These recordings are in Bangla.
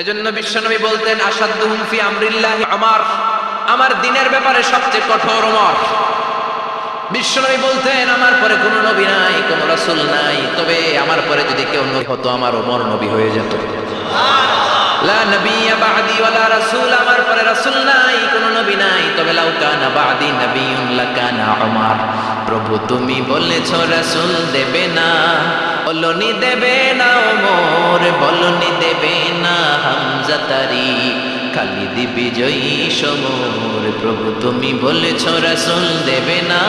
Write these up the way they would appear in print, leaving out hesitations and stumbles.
এজন্য বিশ্বনবী বলতেন আসাদুহুম ফি আমরিল্লাহি উমর, আমার দ্বীনের ব্যাপারে সবচেয়ে কঠোর ওমর। বিশ্বনবী বলতেন আমার পরে কোনো নবী নাই, কোনো রাসূল নাই, তবে আমার পরে যদি কেউ নবী হতো আমার ওমর নবী হয়ে যেত। লা নবিয়্যা বা'দি ওয়ালা রাসূল, আমার পরে রাসূল নাই, কোনো নবী নাই, তবে লাউ কানা বা'দি নবিয়্যুন লাকানা উমর। প্রভু তুমি বলেছো রাসূল দেবে না, বলনি দেবে না ওমর, বলনি দেবে না হামজা তারি, খালিদ বিজয়ী সমর। প্রভু তুমি বলেছো রাসূল দেবে না,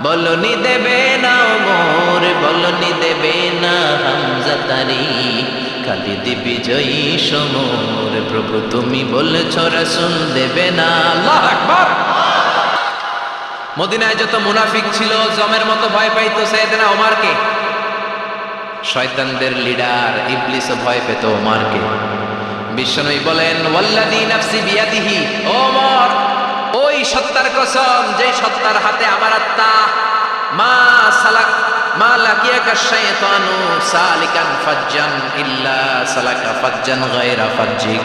বলনি দেবে না ওমর, বলনি দেবে না হামজা তারি, খালিদ বিজয়ী সমর। প্রভু তুমি বলেছো রাসূল দেবে না। আল্লাহু আকবার। মদিনায় যত মুনাফিক ছিল জমের মতো ভয় পাইতো সাইয়েদনা ওমরকে। শয়তানদের লিডার ইবলিসও ভয় পেত ওমরকে। বিশ্বনবী বলেন ওয়াল্লাযী নাফসি বিয়াদিহি, ওমর ওই সত্তার কসম যেই সত্তার হাতে আমার আত্মা, মা লাকিয়াকা শাইতানু সালিকান ফাজ্জান ইল্লা সালাকা ফাজ্জান গায়রা ফাজ্জিক।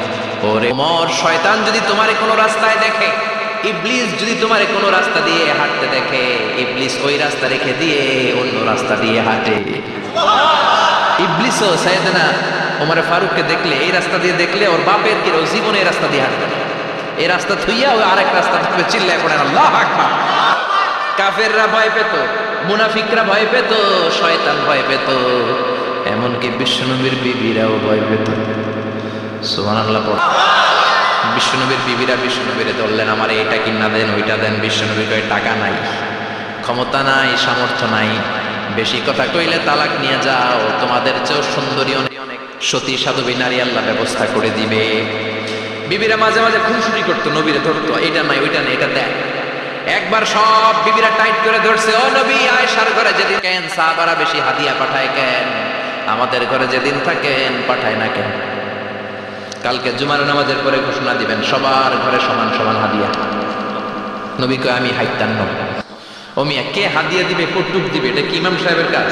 ওরে ওমর, শয়তান যদি তোমারে কোনো রাস্তায় দেখে, ইবলিস যদি তোমারে কোনো রাস্তা দিয়ে হাঁটতে দেখে, ইবলিস ওই রাস্তা রেখে দিয়ে অন্য রাস্তা দিয়ে হাঁটে। ইবলিসও সাইয়েদনা ওমর ফারুককে দেখলে, এই রাস্তা দিয়ে দেখলে ওর বাপের কি জীবনে এই রাস্তা দিয়ে হাঁটবে না, এই রাস্তা থুইয়া ও আরেক রাস্তা থেকে চিল্লায় পড়েন আল্লাহু আকবার। কাফেররা ভয় পেত, মুনাফিকরা ভয় পেত, শয়তান ভয় পেত, এমনকি বিশ্বনবীর বিবিরাও ভয় পেত। সুবহানাল্লাহ। বিশ্বনবীর বিবিরা বিশ্বনবীরে ধরলেন আমার এটা কিনা দেন ওইটা দেন। বিশ্বনবীর কয় টাকা নাই, ক্ষমতা নাই, সামর্থ্য নাই, বেশি কথা কইলে তালাক নিয়ে যাও, তোমাদের চেয়েও সুন্দরী অনেক সতী সাধবী নারী আল্লাহ ব্যবস্থা করে দিবে। বিবিরা মাঝে মাঝে খুনসুটি করতো, নবীরে ধরতো, এটা নাই ওইটা নাই এটা দেন। একবার সব বিবিরা টাইট করে ধরছে, ও নবী আয়েশার ঘরে যেদিন কেন সাহাবারা বেশি হাদিয়া পাঠায় কেন, আমাদের ঘরে যেদিন থাকেন পাঠায় না কেন? কালকে জুমার নামাজের পরে ঘোষণা দিবেন সবার ঘরে সমান সমান হাদিয়া। নবী কয় আমি হাইতান নব। ও মিয়া, কে হাদিয়া দিবে, কটুক দিবে, এটা কি ইমাম সাহেবের কাজ?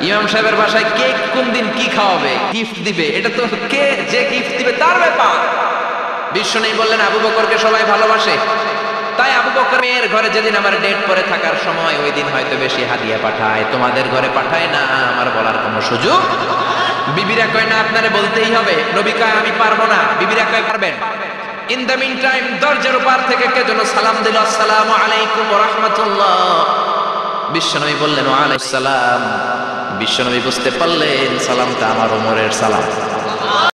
ইমাম সাহেবের বাসায় কে কোন দিন কি খাওয়াবে, গিফট দিবে, এটা তো কে যে গিফট দিবে তার ব্যাপার। বিশ্বনবী বললেন আবু বকরকে সবাই ভালোবাসে, তাই আবু বকর মেয়ের ঘরে যেদিন আমার ডেট পরে থাকার সময় ওই দিন হয়তো বেশি হাদিয়া পাঠায়, তোমাদের ঘরে পাঠায় না, আমার বলার কোনো সুযোগ। বিবিরা কয় না আপনারে বলতেই হবে। নবী কয় আমি পারবো না। বিবিরা কয় পারবেন। ইন দ্য মিন টাইম দরজার উপর থেকে কে যেন সালাম দিল, আসসালামু আলাইকুম ওয়া রাহমাতুল্লাহ। বিশ্বনবী বললেন ওয়া আলাইকুম সালাম। বিশ্বনবী বুঝতে পারলেন সালামটা আমার ওমরের সালাম।